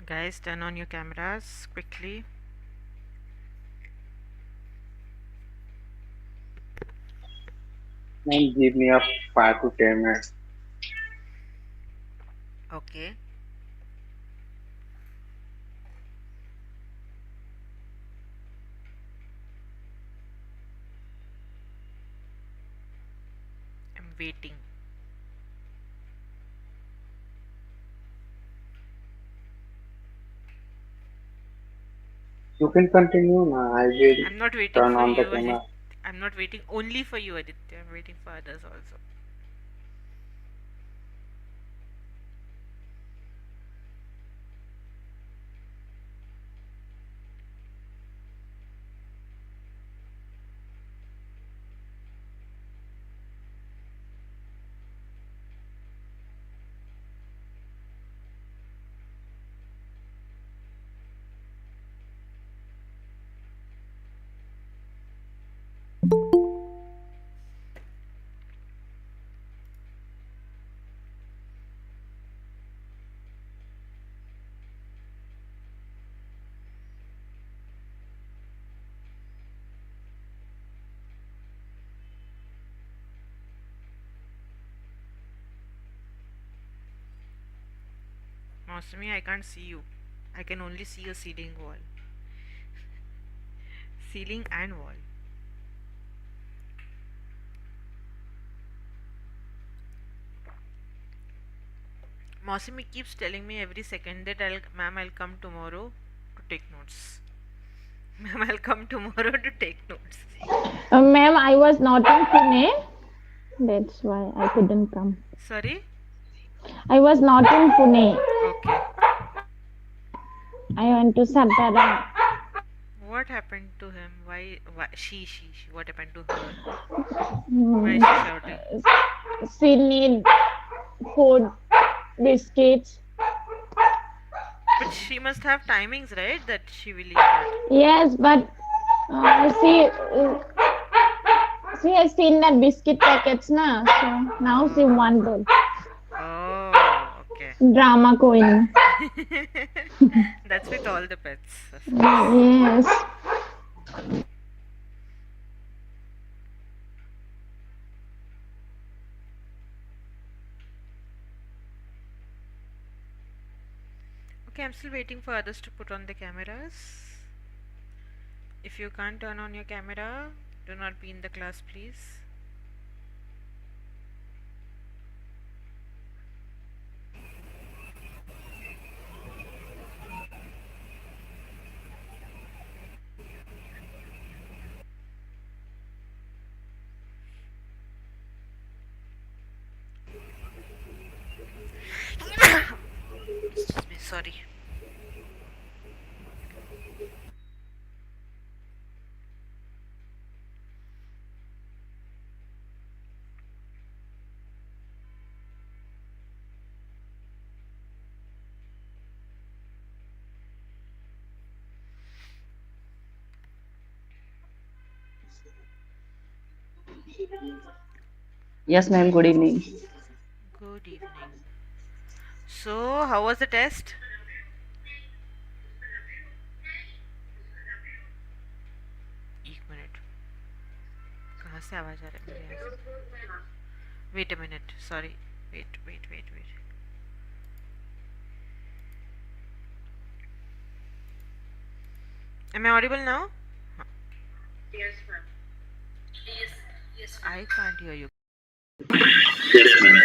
Guys, turn on your cameras quickly. And give me a 5 to 10 minutes. Okay. I'm waiting. You can continue now. I will I'm not waiting turn for on the you. camera. I'm not waiting only for you, Aditya. I'm waiting for others also. Masumi, I can't see you. I can only see a ceiling wall. Ceiling and wall. Masumi keeps telling me every second that I'll come tomorrow to take notes. Ma'am, I'll come tomorrow to take notes. Ma'am, I was not in Pune. That's why I couldn't come. Sorry? I was not in Pune. Okay. I went to Satara. What happened to him? Why she. What happened to her? Why is Hmm. she shouting? She need food, biscuits. But she must have timings, right? That she will eat at. Yes, but she has seen that biscuit packets now. So now she Oh. wanted Oh, okay. drama queen. That's with all the pets, of course. Yes. Okay, I'm still waiting for others to put on the cameras. If you can't turn on your camera, do not be in the class, please. Excuse me, sorry. Yes, ma'am. Good evening. Good evening. So, how was the test? एक minute कहाँ से आवाज आ रहा है मेरे यहाँ से wait a minute sorry wait am I audible now? Yes, ma'am. I can't hear you. Yes, ma'am.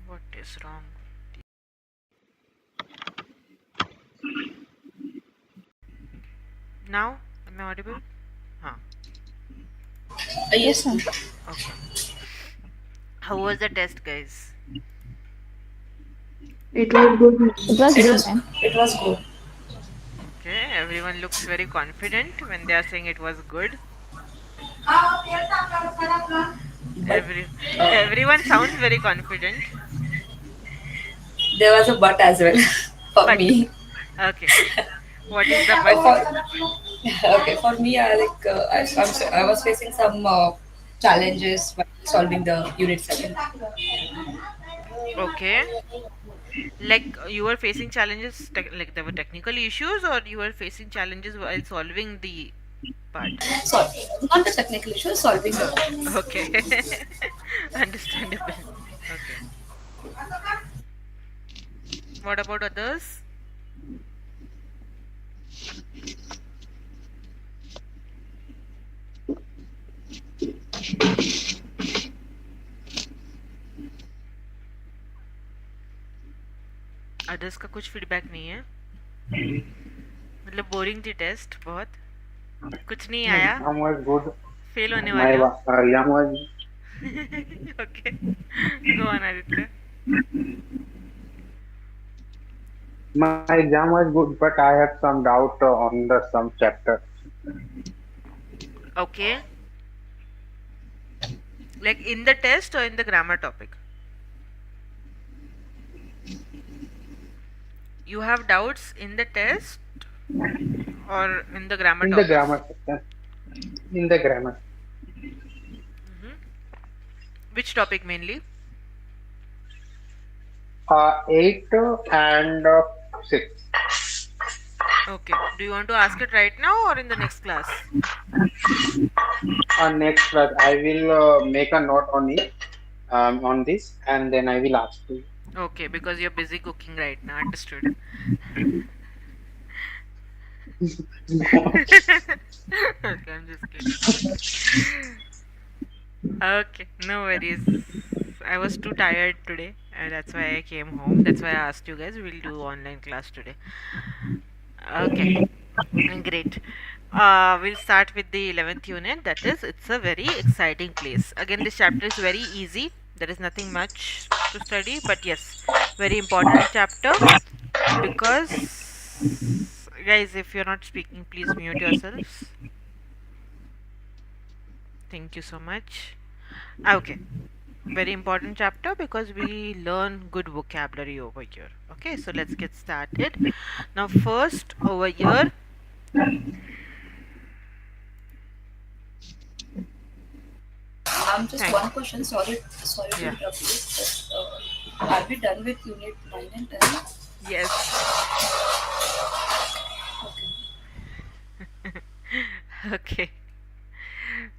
What is wrong? Now am I audible? Huh. Yes, ma'am. Okay. How was the test, guys? It was good. It was It good, was ma'am. it was good. Okay, everyone looks very confident when they are saying it was good. but Every uh, everyone sounds very confident. there was a but as well for But me. okay, what is the but? For, okay, for me, I was facing some challenges while solving the unit 7. Okay, like you were facing challenges, like there were technical issues, or you were facing challenges while solving the part. So, not the technical issue, solving the Oh, problem. okay, understandable. Okay, what about others? Others का कुछ feedback नहीं है, मतलब boring थी test बहुत, कुछ नहीं My आया, exam was good. फेल होने My वाले हो. exam was okay, go on Aditya. my exam was good, but I had some doubt on the some chapter. Okay, like in the test or in the grammar topic, you have doubts in the test or in the grammar In the topics. grammar section. In the grammar. Hmm. Which topic mainly? 8 and 6. Okay, do you want to ask it right now or in the next class? Next class, I will make a note on it, on this, and then I will ask you. Okay, because you're busy cooking right now, understood. Okay, I'm just kidding. Okay, no worries. I was too tired today, and that's why I came home. That's why I asked you guys. We'll do online class today. Okay, great. We'll start with the 11th unit. That is, it's a very exciting place. Again, this chapter is very easy. There is nothing much to study, but yes, very important chapter because, guys, if you're not speaking, please mute yourselves. Thank you so much. Okay, very important chapter because we learn good vocabulary over here. Okay, so let's get started. Now, first over here, Just thank one question. Sorry to yeah, interrupt you. Just, are we done with unit 9 and 10? yes. Okay. Okay.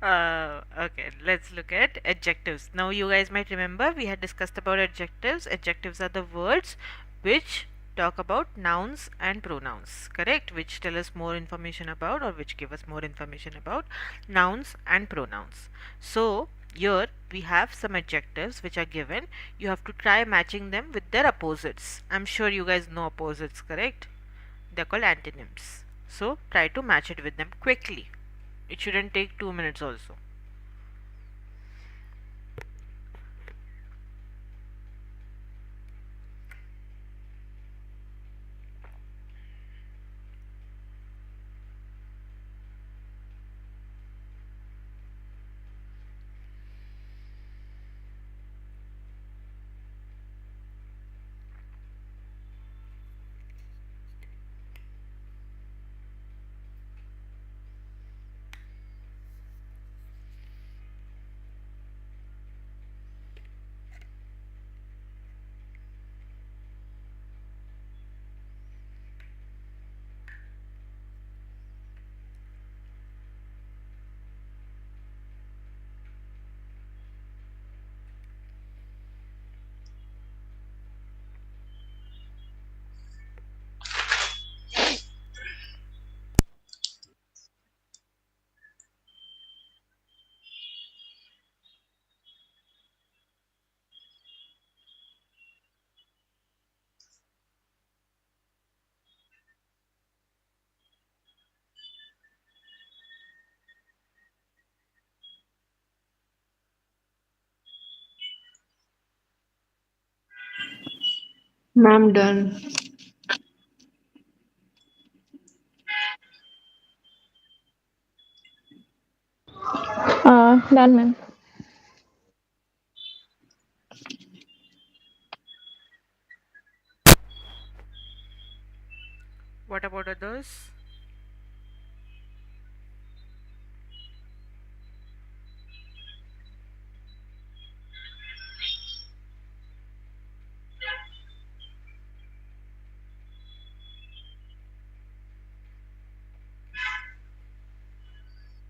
Okay, let's look at adjectives. Now, you guys might remember we had discussed about adjectives. Adjectives are the words which talk about nouns and pronouns, correct? Which tell us more information about or which give us more information about nouns and pronouns. So, here we have some adjectives which are given. You have to try matching them with their opposites. I'm sure you guys know opposites, correct? They're called antonyms. So, try to match it with them quickly. It shouldn't take 2 minutes also. Ma'am, done. Done, ma'am. What about others?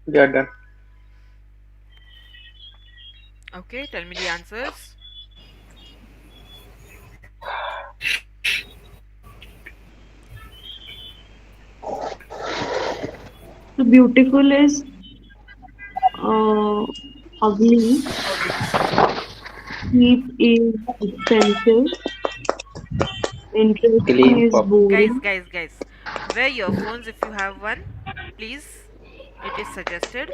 We are done. Okay, tell me the answers. So beautiful is ugly. Cheap is expensive. Interesting Clean, is pop. Guys, boring. guys, guys. Wear earphones if you have one. Please. It is suggested.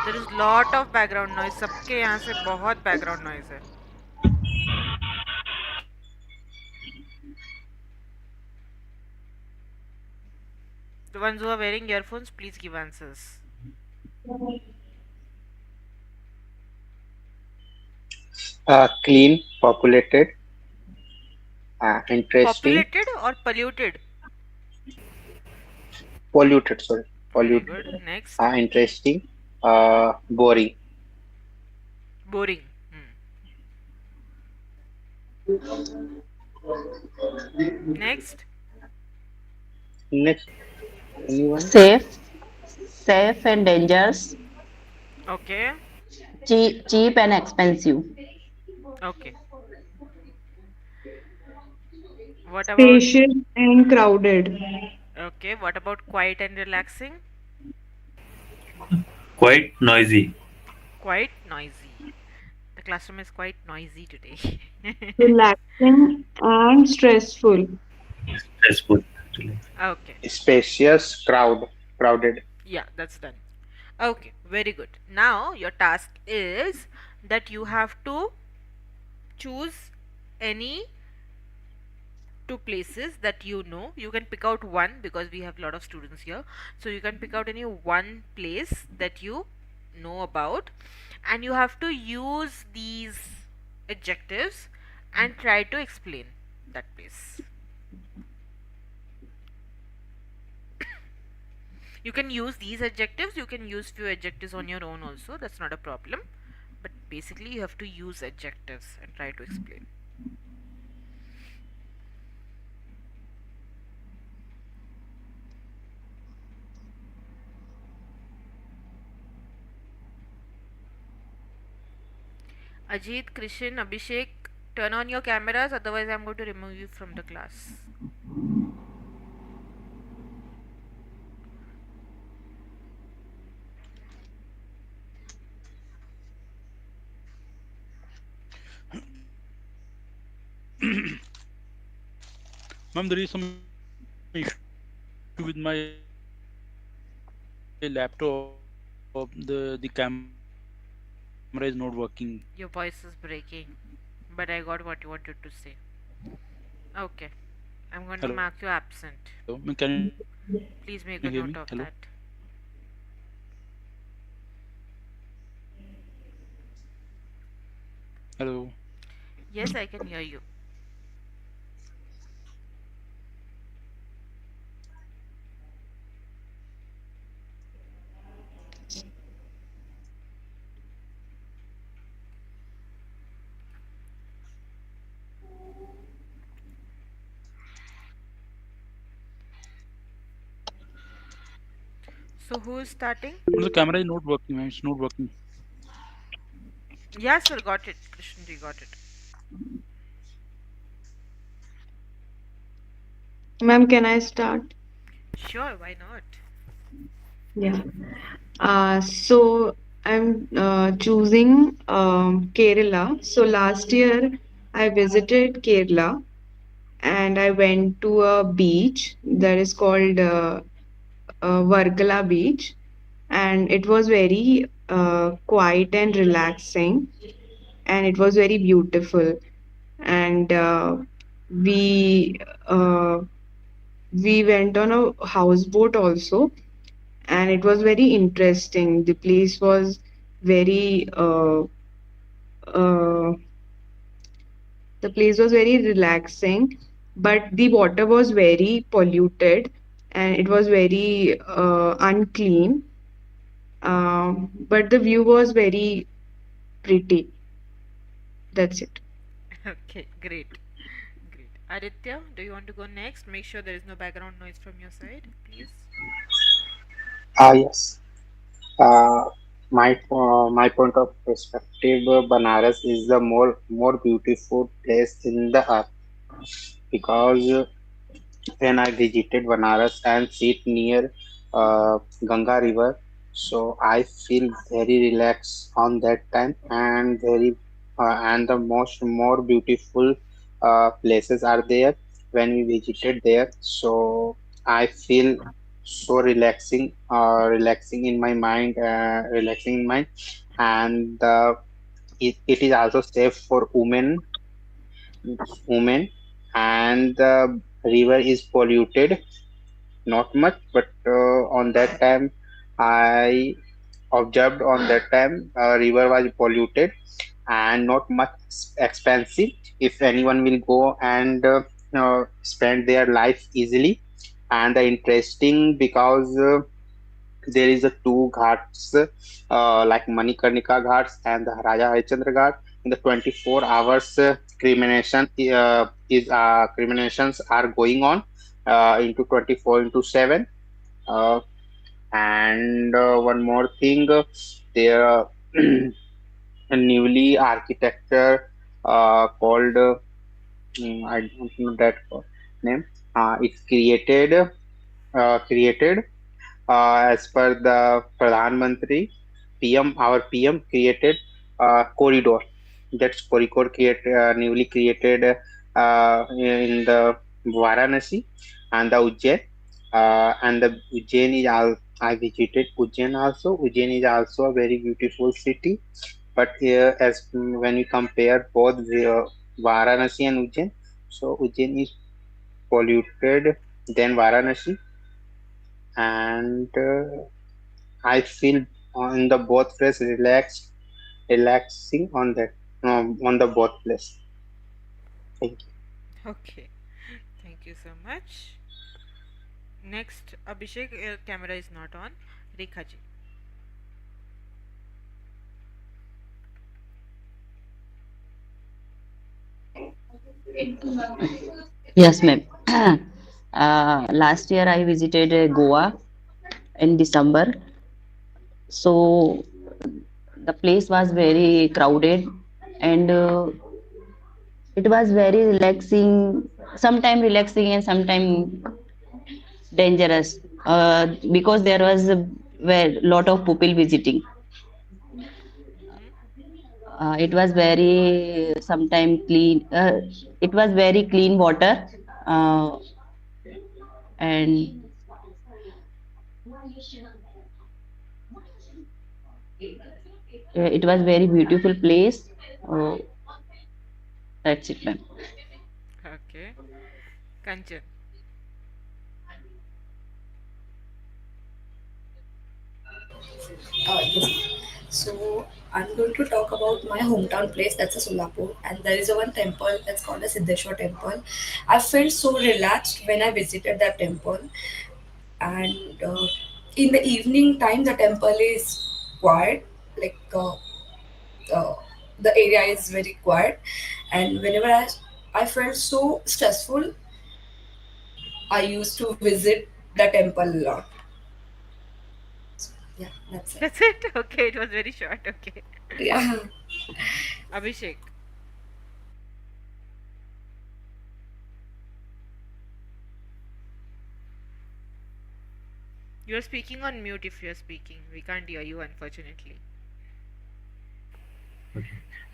There is lot of background noise. सबके यहाँ से बहुत background noise है. The ones who are wearing earphones, please give answers. Clean, populated, interesting, Populated or polluted? polluted. Sorry, Very polluted. good. Next. Interesting, boring. Boring. Hmm. Next. Next, anyone? Safe, safe and dangerous, Okay. cheap and expensive. Okay. What about Spacious and crowded. okay? What about quiet and relaxing? Quite noisy. Quite noisy. The classroom is quite noisy today. Relaxing and stressful. Stressful actually. Okay. Spacious, crowded. Yeah, that's done. Okay, very good. Now your task is that you have to choose any two places that you know. You can pick out one because we have a lot of students here. So you can pick out any one place that you know about, and you have to use these adjectives and try to explain that place. You can use these adjectives, you can use few adjectives on your own also, that's not a problem. But basically you have to use adjectives and try to explain. Ajit, Krishan, Abhishek, turn on your cameras, otherwise I'm going to remove you from the class. Ma'am, there is some issue with my laptop. The camera is not working. Your voice is breaking, but I got what you wanted to say. Okay, I'm going to Hello. mark you absent. Ma'am, can you hear me? Hello. Please make a note of that. Hello. Yes, I can hear you. So who is starting? Ma'am, the camera is not working, ma'am. It's not working. Yeah, sir, got it. Krishnji, got it. Ma'am, can I start? Sure, why not? Yeah. So I'm choosing Kerala. So last year I visited Kerala and I went to a beach that is called Varkala Beach, and it was very quiet and relaxing, and it was very beautiful. And we uh, we went on a houseboat also, and it was very interesting. The place was very uh, The place was very relaxing, but the water was very polluted and it was very unclean. But the view was very pretty. That's it. Okay, great. Great. Aditya, do you want to go next? Make sure there is no background noise from your side, please. Yes. Uh, my point of perspective, Banaras is the more beautiful place in the earth because when I visited Banaras and sit near Ganga River, so I feel very relaxed on that time and very and the most more beautiful places are there when we visited there. So I feel so relaxing in my mind, relaxing in mind, and it is also safe for women, and the river is polluted not much, but on that time I observed on that time river was polluted and not much expensive. If anyone will go and spend their life easily, and the interesting because there is a two ghats like Manikarnika Ghats and the Raja Harichandra Ghat. In the 24 hours criminations are going on into 24 into 7. Uh, and one more thing, there a newly architecture called I don't know that name. It's created as per the Pradhan Mantri PM, our PM created corridor. That's corridor newly created in the Varanasi and the Ujjain. And the Ujjain is I visited Ujjain also. Ujjain is also a very beautiful city. But here, as when we compare both Varanasi and Ujjain, so Ujjain is polluted than Varanasi, and I feel on the both place relaxing on the both place. Thank you. Okay, thank you so much. Next, Abhishek, your camera is not on. Rekha ji. Yes, ma'am. Last year I visited Goa in December. So the place was very crowded and it was very relaxing, sometime relaxing and sometime dangerous because there was a lot of people visiting. Mm-hmm. It was very sometime clean. It was very clean water uh, and it was very beautiful place. Uh, that's it, ma'am. Okay, Kanchan. Yes. So I'm going to talk about my hometown place. That's a Solapur, and there is a one temple that's called a Siddheshwar temple. I felt so relaxed when I visited that temple, and in the evening time, the temple is quiet. Like uh, the area is very quiet, and whenever I felt so stressful, I used to visit the temple a lot. Yeah, that's it. That's it. Okay, it was very short. Okay, Yeah. Abhishek. You are speaking on mute if you are speaking. We can't hear you, unfortunately. Okay.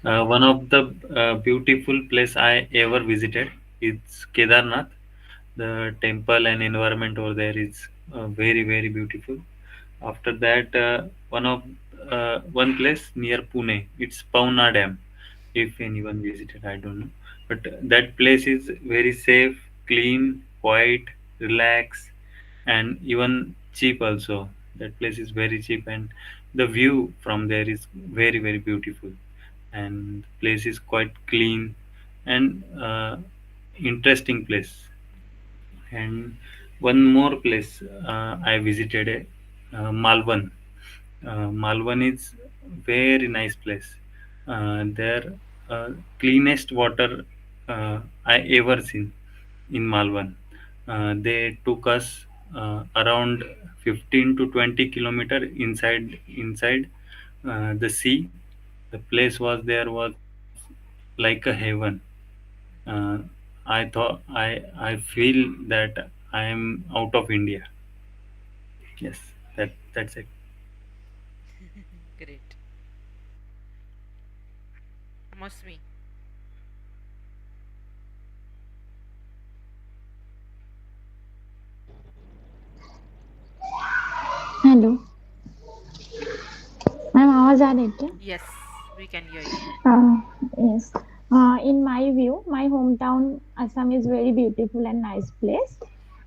One of the beautiful place I ever visited is Kedarnath. The temple and environment over there is very beautiful. After that, one place near Pune. It's Pauna Dam. If anyone visited, I don't know, but that place is very safe, clean, quiet, relaxed, and even cheap also. That place is very cheap, and the view from there is very beautiful, and place is quite clean, and interesting place. And one more place I visited, Malvan. Malvan is very nice place. There, cleanest water I ever seen in Malvan. They took us around 15 to 20 kilometer inside the sea. The place was there was like a heaven. Uh, I feel that I am out of India. Yes, that's it. Great. Mosmi. Hello ma'am आवाज आ रही है क्या Yes, we can hear you. yes in my view my hometown Assam is very beautiful and nice place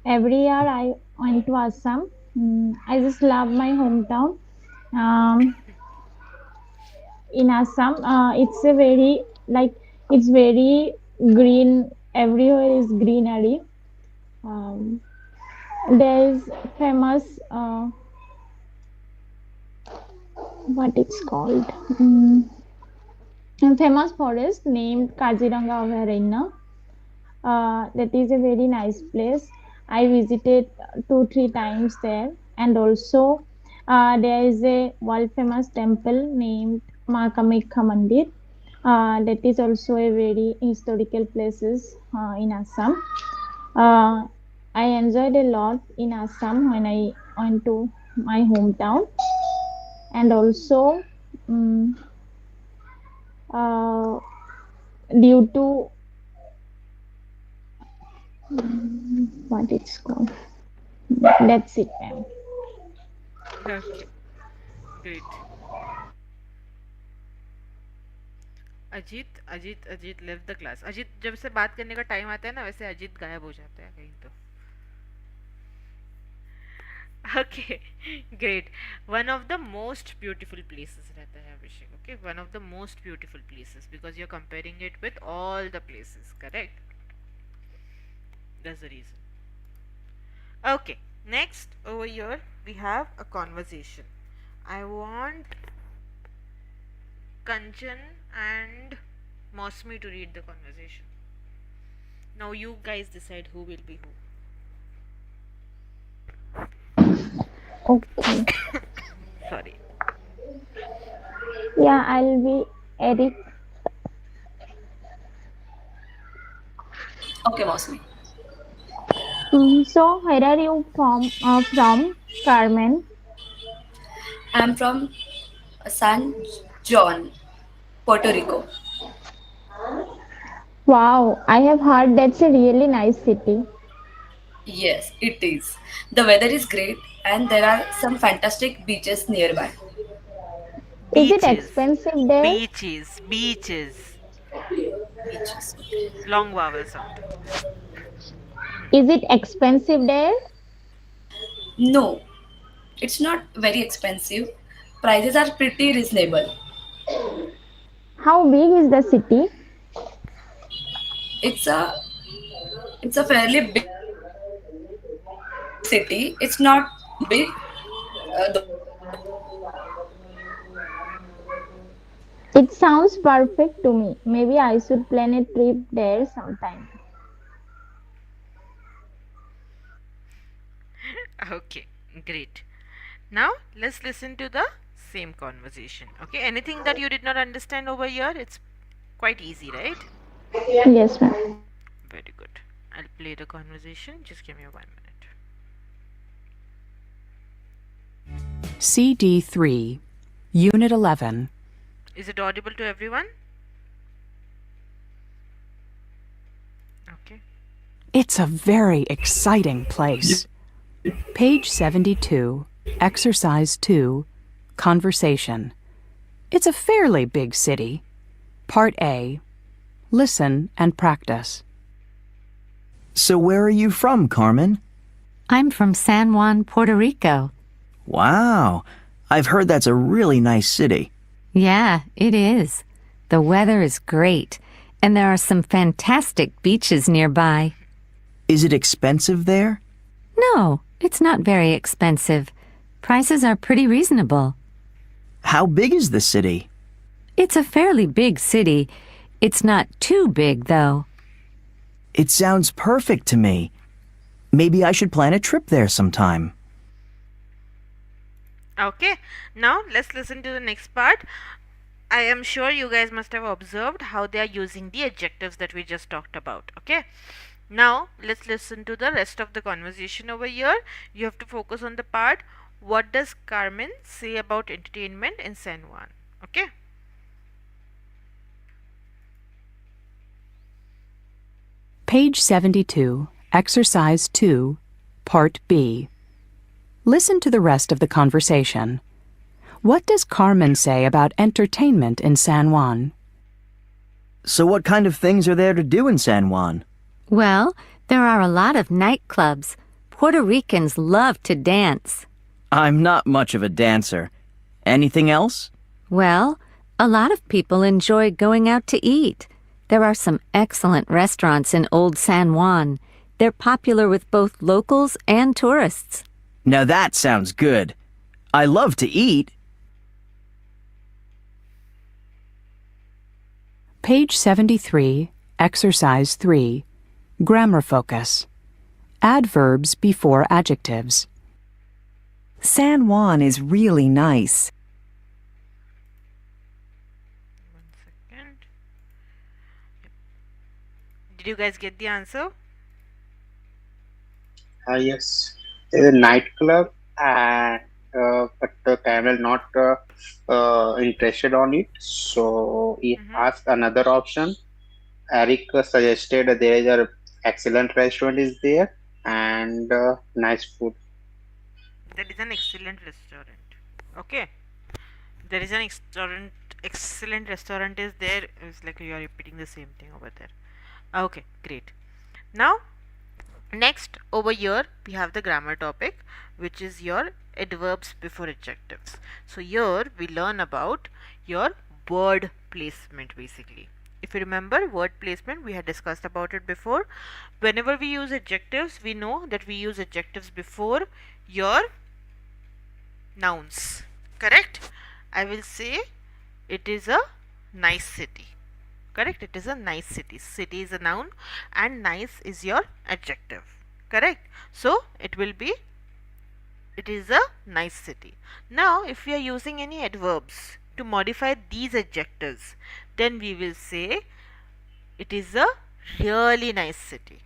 every year I went to Assam. I just love my hometown. In Assam it's a very like it's very green, everywhere is greenery. um, there is famous what it's called a famous forest named Kaziranga Abhyaranya. That is a very nice place. I visited 2-3 times there, and also there is a world famous temple named Ma Kamakya Mandir. That is also a very historical places in Assam. I enjoyed a lot in Assam when I went to my hometown, and also due to what it's called. That's it, ma'am. Okay, great. Ajit left the class. Ajit जब से बात करने का time आता है ना वैसे अजीत गायब हो जाता है कहीं तो. Okay, great. One of the most beautiful places रहता है अभिषेक. Okay, one of the most beautiful places because you're comparing it with all the places, correct? That's the reason. Okay, next over here we have a conversation. I want Kanchan and Mosmi to read the conversation. Now you guys decide who will be who. Okay. Sorry. Yeah, I'll be Eric. Okay, Mosmi. So, where are you from, Carmen? I'm from San John, Puerto Rico. Wow, I have heard that's a really nice city. Yes, it is. The weather is great and there are some fantastic beaches nearby. Is it Beaches. expensive there? Beaches. Beaches. Beaches, okay. Long vowel sound. Is it expensive there? No, it's not very expensive. Prices are pretty reasonable. How big is the city? It's a it's a fairly big city. It's not big, though. It sounds perfect to me. Maybe I should plan a trip there sometime. Okay, great. Now let's listen to the same conversation. Okay, anything that you did not understand over here? It's quite easy, right? Yes, ma'am. Very good. I'll play the conversation. Just give me 1 minute. CD3, Unit 11. Is it audible to everyone? Okay. It's a very exciting place. Page 72, Exercise 2, Conversation. It's a fairly big city. Part A. Listen and practice. So where are you from, Carmen? I'm from San Juan, Puerto Rico. Wow, I've heard that's a really nice city. Yeah, it is. The weather is great, and there are some fantastic beaches nearby. Is it expensive there? No, it's not very expensive. Prices are pretty reasonable. How big is the city? It's a fairly big city. It's not too big, though. It sounds perfect to me. Maybe I should plan a trip there sometime. Okay, now let's listen to the next part. I am sure you guys must have observed how they are using the adjectives that we just talked about. Okay, now let's listen to the rest of the conversation over here. You have to focus on the part, what does Carmen say about entertainment in San Juan? Okay. Page 72, Exercise 2, Part B. Listen to the rest of the conversation. What does Carmen say about entertainment in San Juan? So what kind of things are there to do in San Juan? Well, there are a lot of nightclubs. Puerto Ricans love to dance. I'm not much of a dancer. Anything else? Well, a lot of people enjoy going out to eat. There are some excellent restaurants in Old San Juan. They're popular with both locals and tourists. Now that sounds good. I love to eat. Page 73, Exercise 3, Grammar Focus. Add verbs before adjectives. San Juan is really nice. 1 second. Did you guys get the answer? Yes, there's a nightclub, and but the camel not interested on it, so he asked another option. Eric suggested there is a excellent restaurant is there and nice food. There is an excellent restaurant. Okay, there is an excellent restaurant is there. It's like you are repeating the same thing over there. Okay, great. Now next over here we have the grammar topic, which is your adverbs before adjectives. So here we learn about your word placement basically. If you remember word placement, we had discussed about it before. Whenever we use adjectives, we know that we use adjectives before your nouns. Correct? I will say it is a nice city. Correct? It is a nice city. City is a noun and nice is your adjective. Correct? So it will be, it is a nice city. Now if we are using any adverbs to modify these adjectives, then we will say it is a really nice city.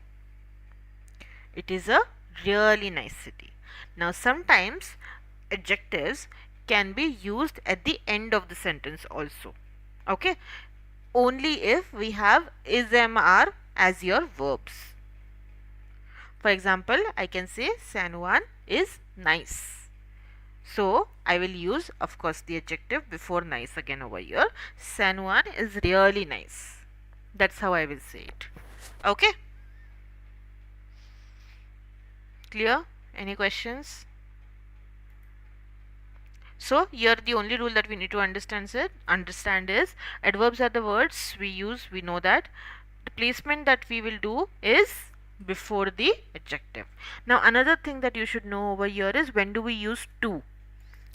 It is a really nice city. Now sometimes adjectives can be used at the end of the sentence also. Okay, only if we have is, am, are as your verbs. For example, I can say San Juan is nice. So I will use, of course, the adjective before nice again over here. San Juan is really nice. That's how I will say it. Okay? Clear? Any questions? So here the only rule that we need to understand is adverbs are the words we use. We know that the placement that we will do is before the adjective. Now another thing that you should know over here is when do we use to.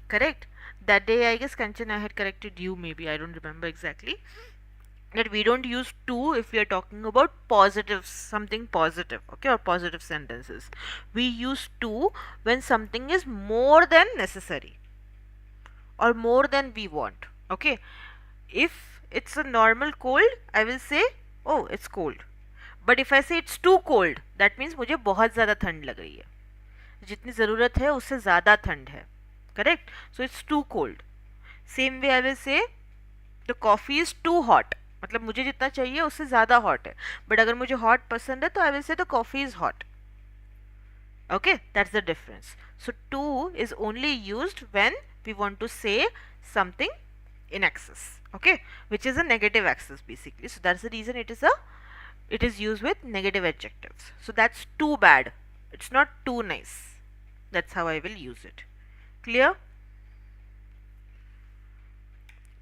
Correct? That day I guess Kanchan, I had corrected you, maybe I don't remember exactly, that we don't use to if we are talking about positive, something positive, okay, or positive sentences. We use to when something is more than necessary or more than we want. Okay, if it's a normal cold, I will say oh it's cold. But if I say it's too cold, that means मुझे बहुत ज़्यादा ठंड लग रही है, जितनी ज़रूरत है उससे ज़्यादा ठंड है. Correct? So it's too cold. Same way I will say the coffee is too hot. मतलब मुझे जितना चाहिए उससे ज़्यादा hot है. But अगर मुझे hot पसंद है तो I will say the coffee is hot. Okay, that's the difference. So to is only used when we want to say something in excess, okay, which is a negative excess basically. So that's the reason it is used with negative adjectives. So that's too bad, it's not too nice. That's how I will use it. Clear?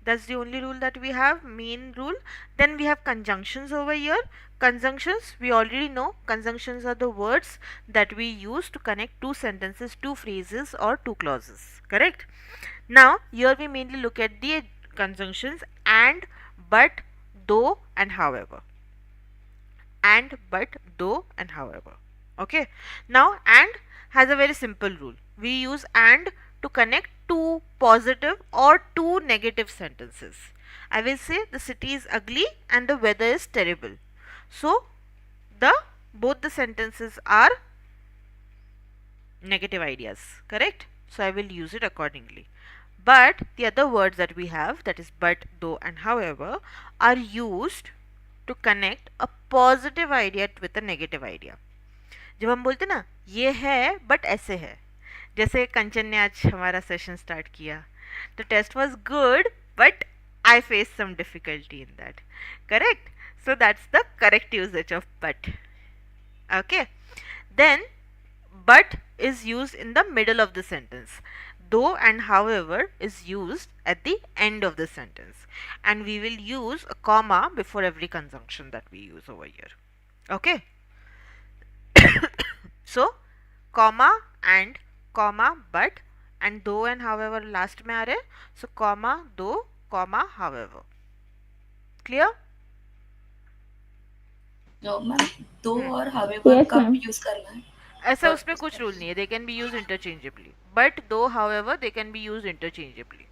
That's the only rule that we have, main rule. Then we have conjunctions over here. Conjunctions, we already know. Conjunctions are the words that we use to connect two sentences, two phrases, or two clauses. Correct? Now, here we mainly look at the conjunctions and, but, though, and however. And, but, though, and however. Okay. Now, and has a very simple rule. We use and to connect two positive or two negative sentences. I will say the city is ugly and the weather is terrible. So, the both the sentences are negative ideas, correct? So I will use it accordingly. But the other words that we have, that is but, though, and however, are used to connect a positive idea with a negative idea. जब हम बोलते ना ये है but ऐसे है, जैसे कंचन ने आज हमारा सेशन स्टार्ट किया, the test was good but I face some difficulty in that, correct? So that's the correct usage of but. Okay, then but is used in the middle of the sentence. Though and however is used at the end of the sentence, and we will use a comma before every conjunction that we use over here. Okay. So comma and comma but and though and however last में आ रहे, so comma though comma however. Clear? Ma'am दो Hmm. और however Yes, कब ma'am. Use करना है? ऐसा उसमें कुछ रूल नहीं है, they can be used interchangeably, but though however they can be used interchangeably.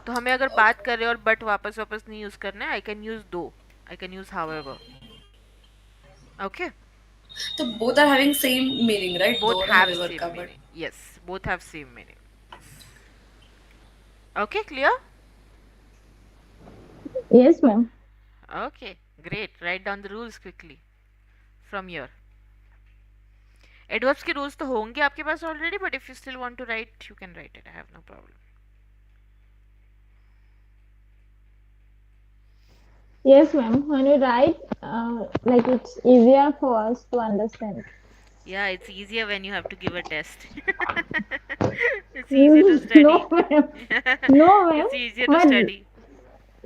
तो हमें अगर बात कर रहे हैं और बट वापस वापस नहीं यूज करना है, आई कैन यूज दो, I can use however. Okay, तो both are having same meaning, right? दो both और have however same का but meaning. Yes, both have same meaning. Okay, clear? Yes, ma'am. Okay, great. Write down the rules quickly from here. Adverbs के rules तो होंगे आपके पास already, but if you still want to write you can write it, I have no problem. Yes, ma'am. When you write, like it's easier for us to understand. Yeah, it's easier when you have to give a test. It's easier to study. No, ma'am. No, ma'am. It's easier to But study.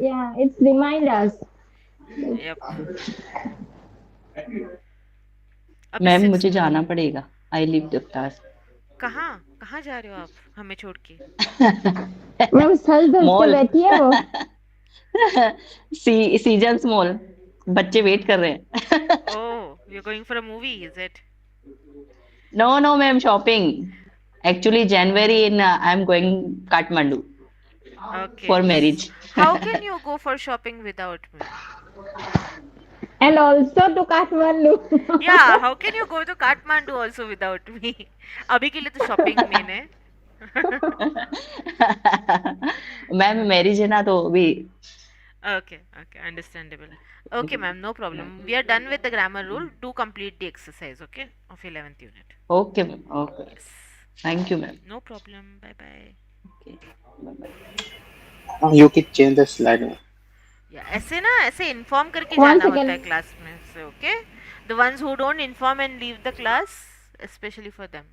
yeah, it's remind us. Yep. अभी ma'am six. मुझे जाना पड़ेगा, I leave the class. कहाँ कहाँ जा रहे हो आप हमें छोड़ के? मैम सच धज के मॉल. बैठी है वो. सीजन्स मॉल, बच्चे वेट कर रहे हैं. Oh, you're going for a movie, is it? No no ma'am, shopping. Actually January in I am going Kathmandu Okay. For marriage. How can you go for shopping without me? And also to Kathmandu. Yeah, how can you go to Kathmandu also without me? अभी के लिए तो shopping main है. Ma'am marriage है ना, तो अभी. Okay, okay, understandable. Okay, ma'am, no problem. We are done with the grammar rule. Do complete the exercise, okay, of 11th unit. Okay ma'am, okay. Yes. Thank you ma'am. No problem. Bye bye. Okay, bye bye. You can change the slide. या ऐसे ना, ऐसे inform करके One जाना होता है second. Class में से. Okay, the ones who don't inform and leave the class, specially for them.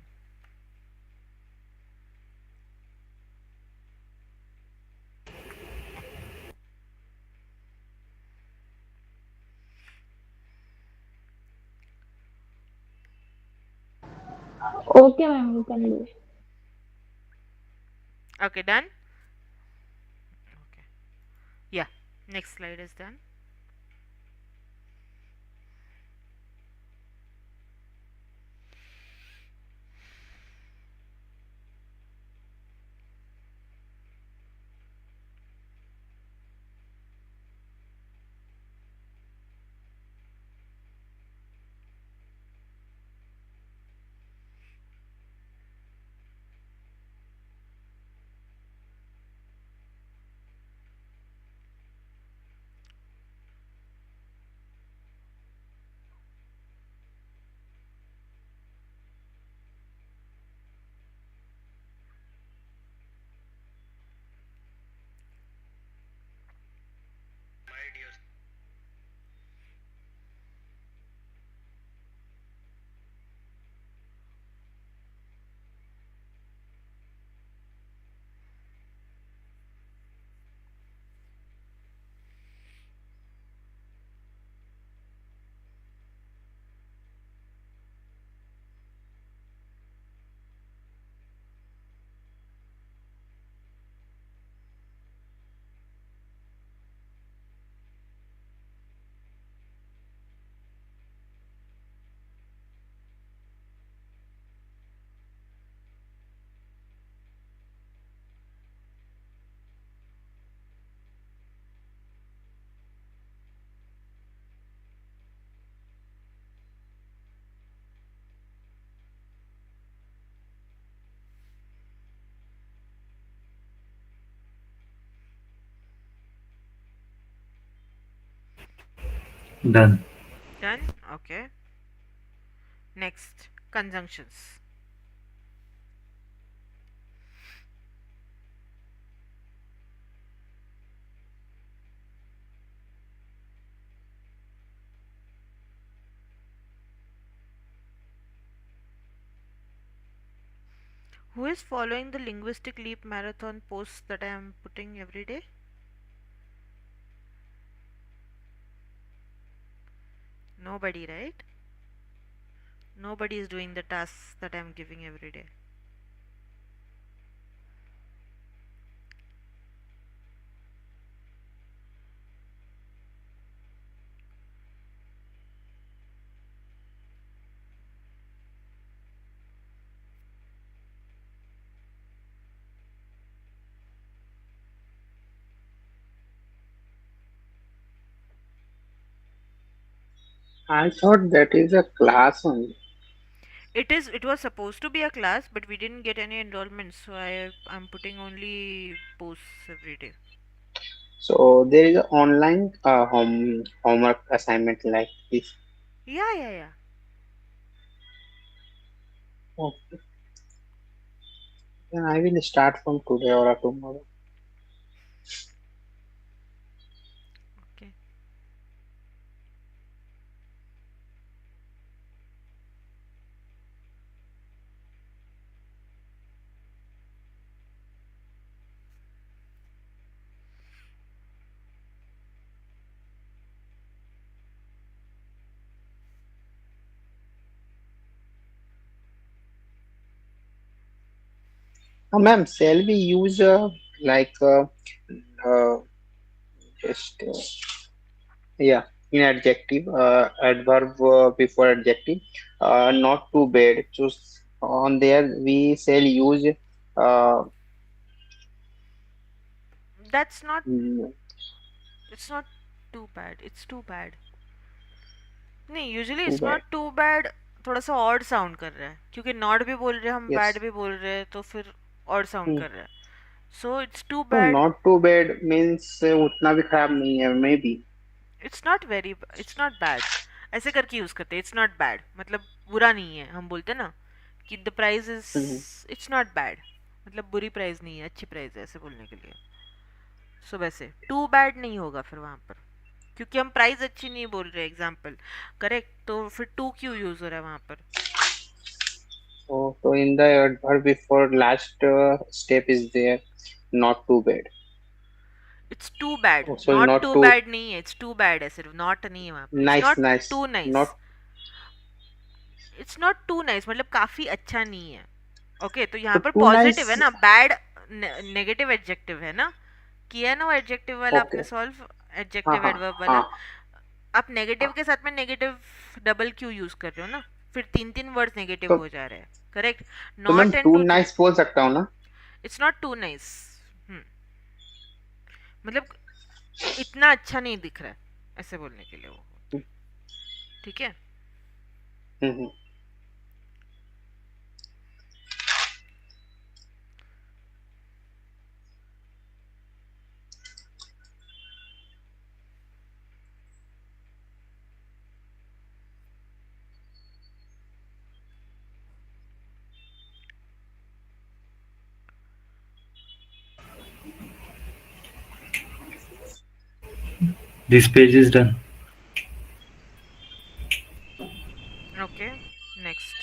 Okay, ma'am, you can do. Okay, done. Okay, yeah, next slide is done. Done. Done? Okay. Next, conjunctions. Who is following the linguistic leap marathon posts that I am putting every day? Nobody, right? Nobody is doing the tasks that I am giving every day. I thought that is a class only. It was supposed to be a class, but we didn't get any enrollment, so I'm putting only posts every day. So there is an online homework assignment like this. Yeah, yeah, yeah. Okay. Then I will start from today or tomorrow. Okay. Ma'am, shall we use like uh, just yeah, in adjective, adverb before adjective, not too bad. Just on there, we shall use uh, That's not. mm, It's not too bad. It's too bad. नहीं usually too it's bad. Not too bad. थोड़ा सा odd sound कर रहा है क्योंकि not भी बोल रहे हैं हम बैड Yes. भी बोल रहे हैं तो फिर ऑड साउंड Hmm. कर रहा है. So it's too So bad. not too bad means उतना भी खराब नहीं है maybe. It's not very. It's not bad. ऐसे करके यूज करते हैं. इट्स नॉट बैड मतलब बुरा नहीं है. हम बोलते हैं ना कि the price is. Hmm. It's not bad मतलब बुरी प्राइस नहीं है, अच्छी प्राइस है, ऐसे बोलने के लिए. सो वैसे टू बैड नहीं होगा फिर वहां पर क्योंकि हम प्राइस अच्छी नहीं बोल रहे. Example correct. तो फिर टू क्यों यूज हो रहा है वहां पर. So in the adverb before last step is there, not too bad. It's too bad. So not not too too bad नहीं है. इट्स टू बैड है सिर्फ. नॉट नहीं है वहां पर. It's nice, not nice, too nice. not it's not too nice मतलब काफी अच्छा नहीं है. ओके तो यहाँ so पर too पॉजिटिव है nice. ना. बैड नेगेटिव एडजेक्टिव है ना. किया ना वो एडजेक्टिव वाला आपने Okay. सॉल्व. हाँ एडजेक्टिव हाँ एडवर्ब वाला. हाँ आप नेगेटिव हाँ. के साथ में नेगेटिव डबल क्यों यूज कर रहे हो ना. फिर तीन तीन वर्ड्स नेगेटिव तो हो जा रहे हैं. करेक्ट. तो ma'am not and too too. Nice बोल सकता हूँ ना. It's not too nice. मतलब इतना अच्छा नहीं दिख रहा है ऐसे बोलने के लिए वो. ठीक है. हम्म. This page is done. Okay. Next.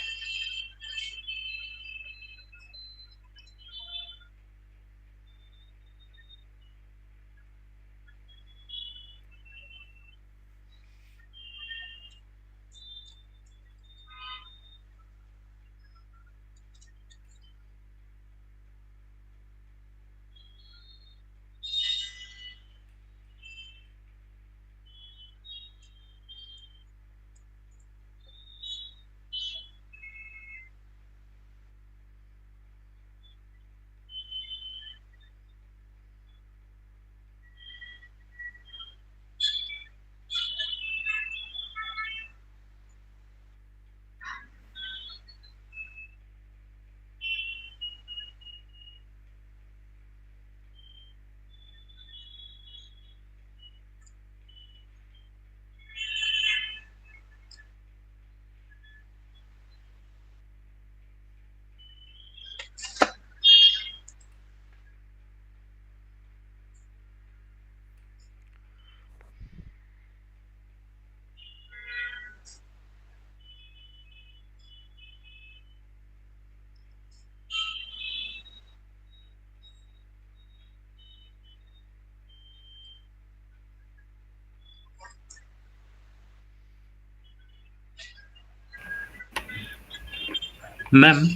Ma'am,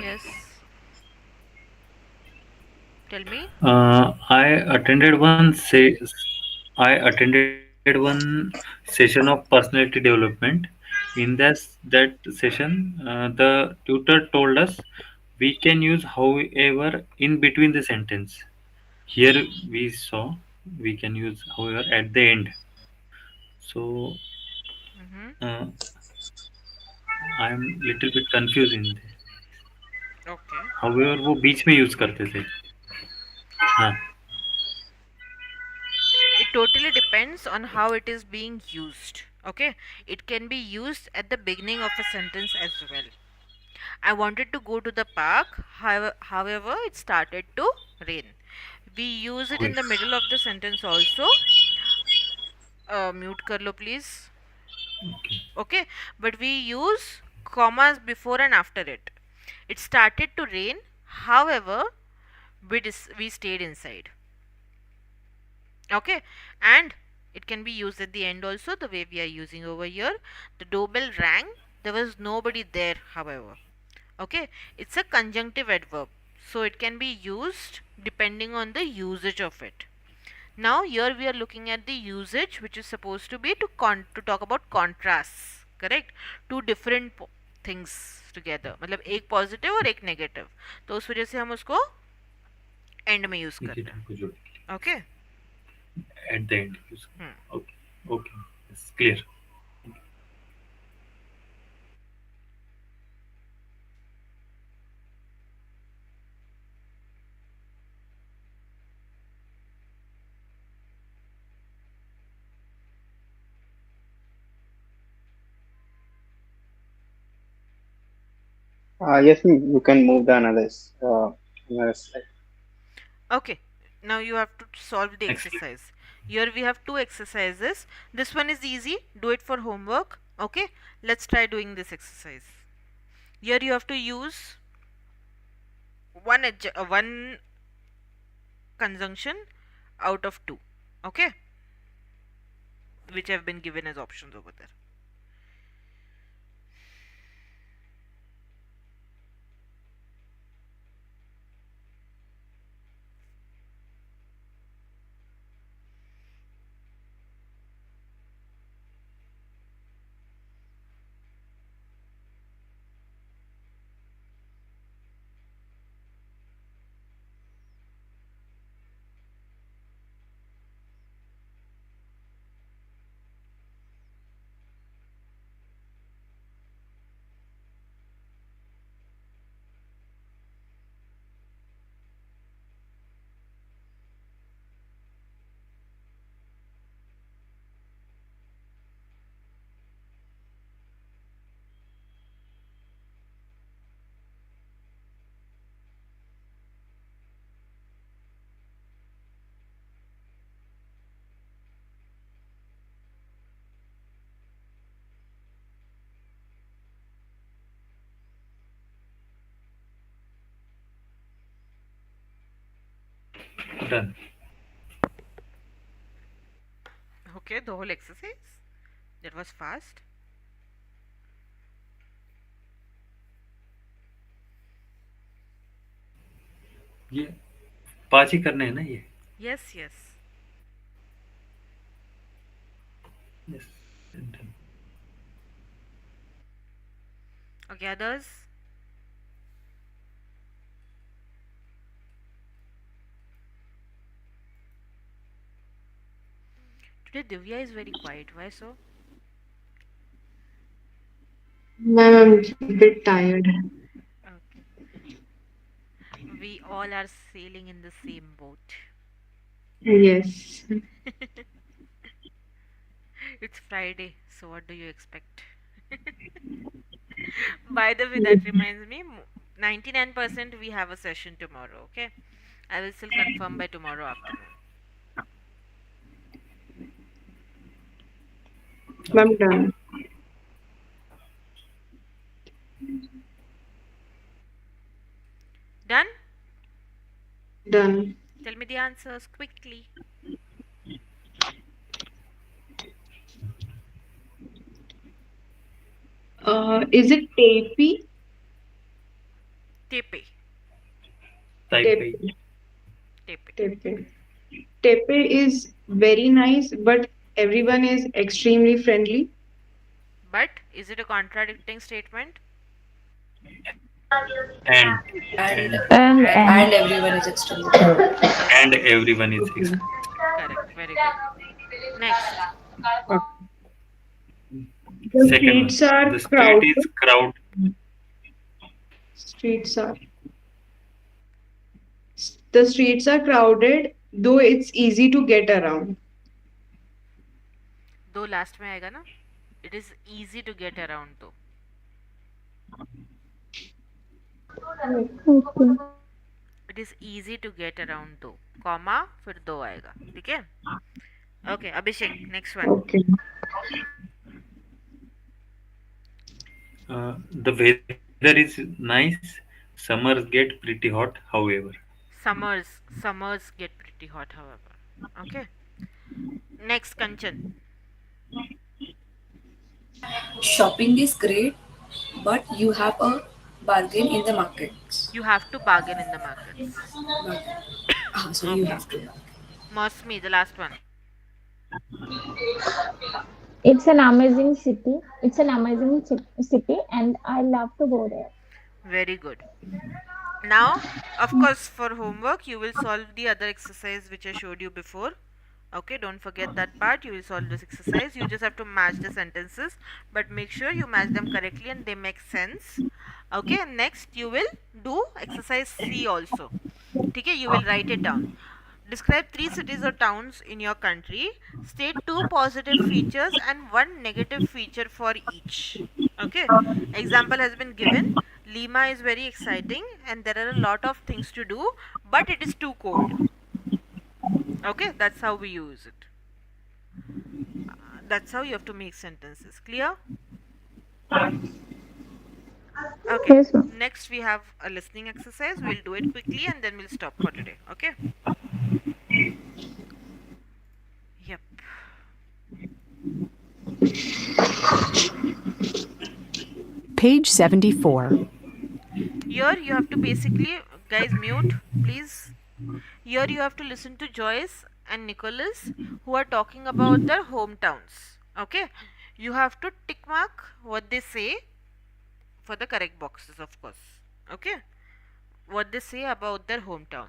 Yes, tell me. I attended I attended one session of personality development. In that session, the tutor told us we can use however in between the sentence. Here we saw we can use however at the end. So Mm-hmm. uh, I am little bit confused in this. Okay. However वो बीच में use करते थे. हाँ. It totally depends on how it is being used. Okay. It can be used at the beginning of a sentence as well. I wanted to go to the park, however, it started to rain. We use it in the middle of the sentence also. Mute kar lo please. Okay, but we use commas before and after it. It started to rain, however, we stayed inside. Okay, and it can be used at the end also, the way we are using over here. The doorbell rang, there was nobody there, however. Okay, it's a conjunctive adverb, so it can be used depending on the usage of it. Now here we are looking at the usage which is supposed to be to talk about contrasts, correct? Two different things together, मतलब एक positive और एक negative, तो उस वजह से हम उसको एंड में यूज एक ही करते term को जोड़ हैं. Okay. at the end use. Okay. Okay. It's clear. Yes, you can move the another slide. Okay, now you have to solve the Next. exercise. Here we have two exercises. This one is easy, do it for homework. Okay, let's try doing this exercise. Here you have to use one conjunction out of two. Okay, which have been given as options over there. Done. Okay, the whole exercise. That was fast. ये 5 ही करने हैं ना ये. Yes, yes. Yes. Done. Okay, others. Today Divya is very quiet. Why so? Ma'am, I'm a bit tired. Okay. We all are sailing in the same boat. Yes. It's Friday, so what do you expect? By the way, that reminds me, 99% we have a session tomorrow, okay? I will still confirm by tomorrow afternoon. Ma'am, done. Done? Done. Tell me the answers quickly. Is it tapy? Tepe. Tepe. Taipei. Tepe. Tepe. Tepe is very nice, but everyone is extremely friendly. But is it a contradicting statement? And and and and And everyone is extremely friendly. and Correct. everyone is Okay. Correct. Very good. Next. The second one. streets are The street crowded. is crowded. Streets are the streets are crowded, though it's easy to get around. दो last में आएगा ना. It is easy to get around though. okay. It is easy to get around though. Comma फिर दो आएगा. ठीक है? Okay, Abhishek, next one. Okay. The weather is nice. Summers get pretty hot, however. Summers get pretty hot, however. Okay. Next, Kanchan. Shopping is great, but you have a bargain in the markets. You have to bargain in the markets. Bargain. So you Okay. have to. Mosmi, the last one. It's an amazing city. It's an amazing city, and I love to go there. Very good. Now, of course, for homework, you will solve the other exercise which I showed you before. Okay, don't forget that part. You will solve this exercise. You just have to match the sentences, but make sure you match them correctly and they make sense. Okay, next you will do exercise C also. Okay, you will write it down. Describe 3 cities or towns in your country. State 2 positive features and 1 negative feature for each. Okay, example has been given. Lima is very exciting and there are a lot of things to do, but it is too cold. Okay, that's how we use it. That's how you have to make sentences. Clear? Okay, Yes, ma'am. next we have a listening exercise. We'll do it quickly and then we'll stop for today. Okay? Yep. Page 74. Here you have to basically, guys, mute, please. Here you have to listen to Joyce and Nicholas who are talking about their hometowns. Okay? You have to tick mark what they say for the correct boxes, of course. Okay? What they say about their hometown.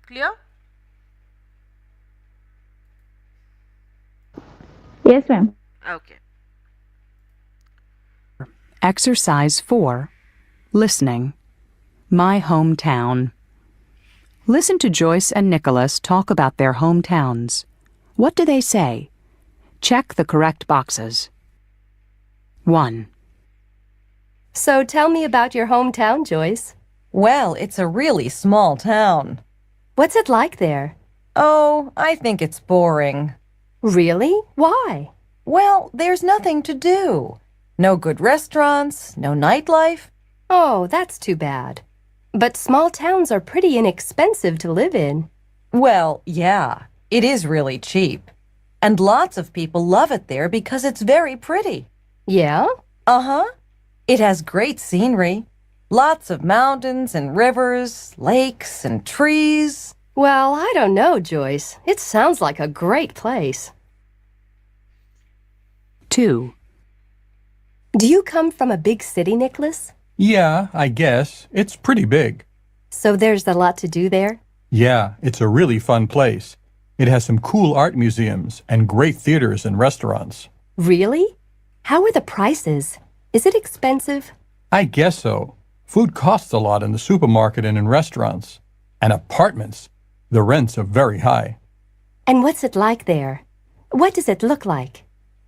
Clear? Yes, ma'am. Okay. Exercise 4. Listening. My hometown. Listen to Joyce and Nicholas talk about their hometowns. What do they say? Check the correct boxes. 1. So tell me about your hometown, Joyce. Well, it's a really small town. What's it like there? Oh, I think it's boring. Really? Why? Well, there's nothing to do. No good restaurants, no nightlife. Oh, that's too bad. But small towns are pretty inexpensive to live in. Well, yeah, it is really cheap. And lots of people love it there because it's very pretty. Yeah? Uh-huh. It has great scenery. Lots of mountains and rivers, lakes and trees. Well, I don't know, Joyce. It sounds like a great place. 2. Do you come from a big city, Nicholas? Yeah, I guess. It's pretty big. So there's a lot to do there? Yeah, it's a really fun place. It has some cool art museums and great theaters and restaurants. Really? How are the prices? Is it expensive? I guess so. Food costs a lot in the supermarket and in restaurants. And apartments. The rents are very high. And what's it like there? What does it look like?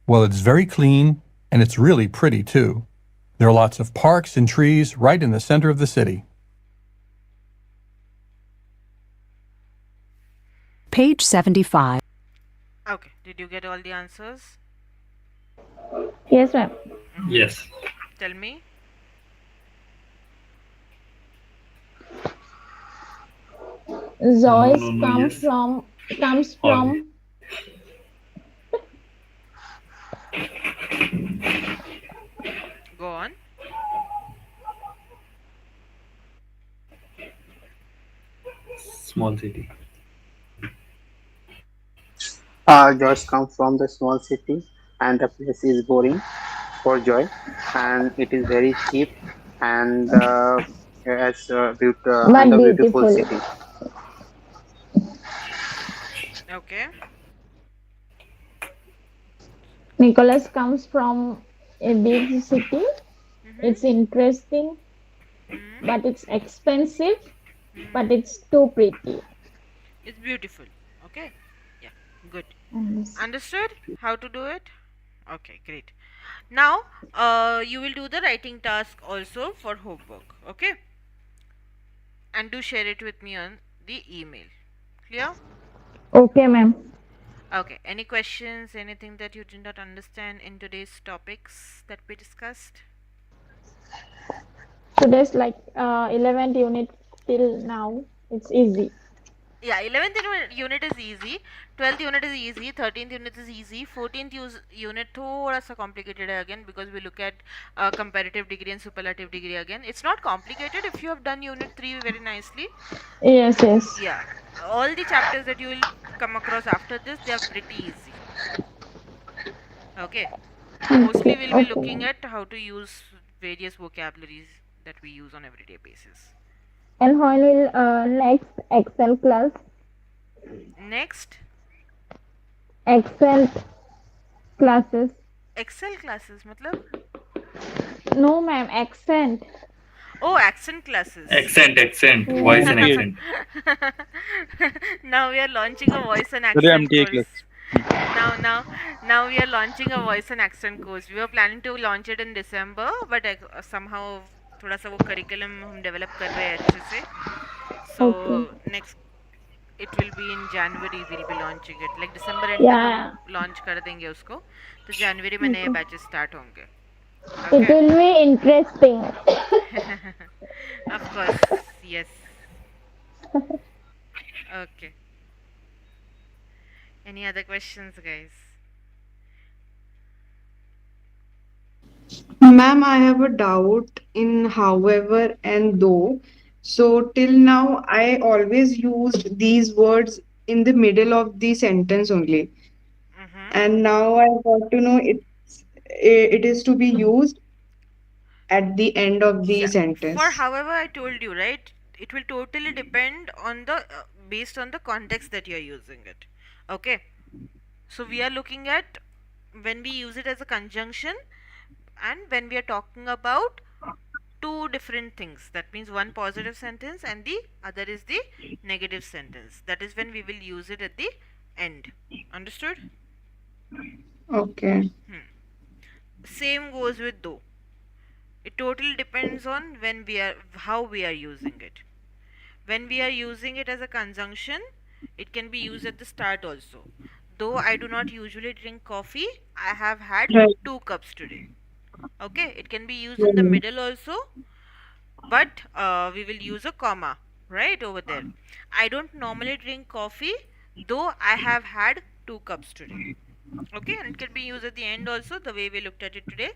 Well, it's very clean, and it's really pretty, too. There are lots of parks and trees right in the center of the city. Page 75. Okay, did you get all the answers? Yes, ma'am. Yes. Tell me. Joyce No, comes yes. comes All from Go on. city? Joyce comes from the small city, and the place is boring for Joy, and it is very cheap and and But a beautiful beautiful. city. Okay. Nicholas comes from a big city. Mm-hmm. It's interesting, Mm-hmm. but it's expensive, but Mm-hmm. it's too pretty. It's beautiful. Okay. Yeah. Good. And Understood how to do it? Okay, great. Now, you will do the writing task also for homework. Okay. And do share it with me on the email. Clear? okay, ma'am. Okay. Any questions? Anything that you did not understand in today's topics that we discussed? Today's like 11th unit till now. It's easy. Yeah, 11th unit is easy, 12th unit is easy, 13th unit is easy, 14th unit थोड़ा सा complicated है again because we look at comparative degree and superlative degree again. It's not complicated if you have done unit 3 very nicely. Yes, yes. Yeah, all the chapters that you will come across after this, they are pretty easy. Okay, mostly Okay, we'll be okay, looking ma'am. at how to use various vocabularies that we use on everyday basis. And when will next Excel class? Next, Excel classes. Excel classes मतलब No, ma'am. Accent. oh, accent classes. Accent, voice Yeah. and MTA accent. Now we are launching a voice and today accent MTA class. course. Now we are launching a voice and accent course. We were planning to launch it in December, but somehow थोड़ा सा वो curriculum हम develop कर रहे हैं अच्छे से. So Okay. next it will be in January we'll be launching it. Like December end तक हम Yeah. launch कर देंगे उसको. तो January में नए Okay. batches start होंगे. It Okay. will be interesting. Of course, yes. Okay. Any other questions, guys? Ma'am, I have a doubt in however and though. So till now, I always used these words in the middle of the sentence only. Mm-hmm. And now I got to know it is to be used at the end of the Yeah. For sentence. however I told you, right? It will totally depend on the based on the context that you're using it. Okay. So we are looking at when we use it as a conjunction and when we are talking about two different things. That means one positive sentence and the other is the negative sentence. That is when we will use it at the end. Understood? Okay. Same goes with though. It totally depends on when we are how we are using it. When we are using it as a conjunction, it can be used at the start also. Though I do not usually drink coffee, I have had Right. 2 cups today. Okay, it can be used in the Right. middle also, but we will use a comma right over there. I don't normally drink coffee, though I have had 2 cups today. Okay, and it can be used at the end also, the way we looked at it today.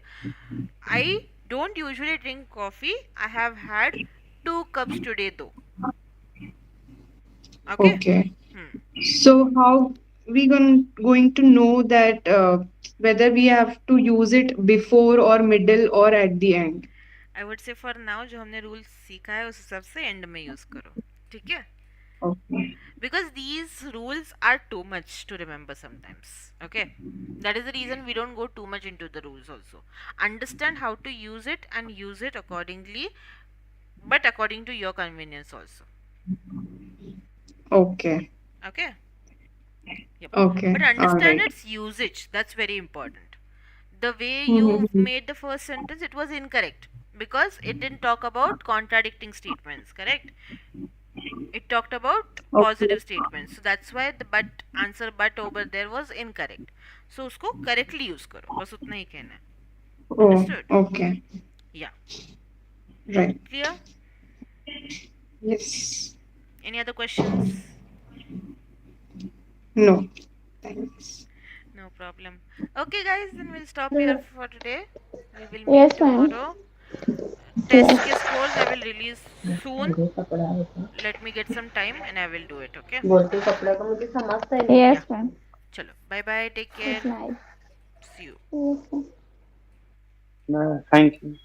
I don't usually drink coffee. I have had 2 cups today though. Okay? Okay. Hmm. So how we going to know that whether we have to use it before or middle or at the end? I would say for now जो हमने rules सीखा है उस हिसाब से end में use करो. ठीक है? Okay. Because these rules are too much to remember sometimes. Okay? That is the reason we don't go too much into the rules also. Understand how to use it and use it accordingly, but according to your convenience also. Okay. Okay? Yep. Okay. But All understand right. its usage. That's very important. The way you Mm-hmm. made the first sentence, it was incorrect because it didn't talk about contradicting statements, correct? It talked about Okay. positive statements. So that's why the but answer but over there was incorrect. So उसको correctly use करो. बस उतना ही कहना है. Oh, Understood? okay. Yeah. Right. Clear? Yes. Any other questions? No. Thanks. No problem. Okay, guys, then we'll stop here for today. We will meet Yes, ma'am. tomorrow. Test Yes. के scores I will release soon. Let me get some time and I will do it, okay? Yes, ma'am. Chalo. Bye bye. Take care. Good night. See you. Yes, ma'am. Thank you.